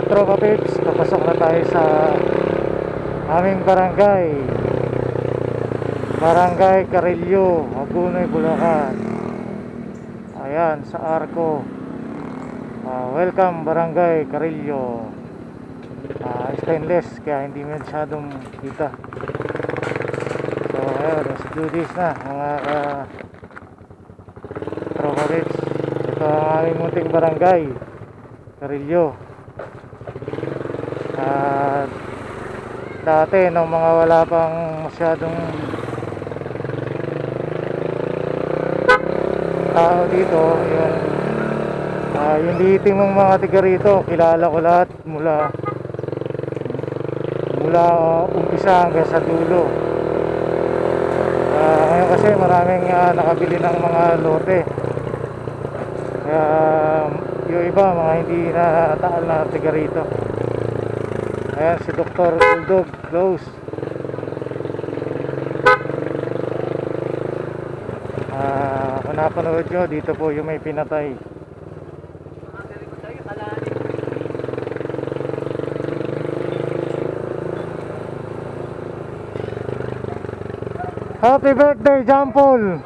Tropa Pips, papasok na tayo sa aming barangay, Barangay Carillo, Hagonoy, Bulacan. Ayan, sa Arco. Welcome Barangay Carillo. Stainless, kaya hindi masyadong kita. So ayan, let's do this na mga Tropa Pips. Ito ang aming munting barangay Carillo. At dati nung mga wala pang masyadong tao dito, yung liiting mong mga tiga rito, kilala ko lahat mula umpisa hanggang sa dulo. Ngayon kasi maraming nakabili ng mga lote, kaya yung iba mga hindi na taal na tiga rito. Ayan si Dr. Bulldog close. Kung napanood nyo, dito po yung may pinatay. Happy birthday, John Paul!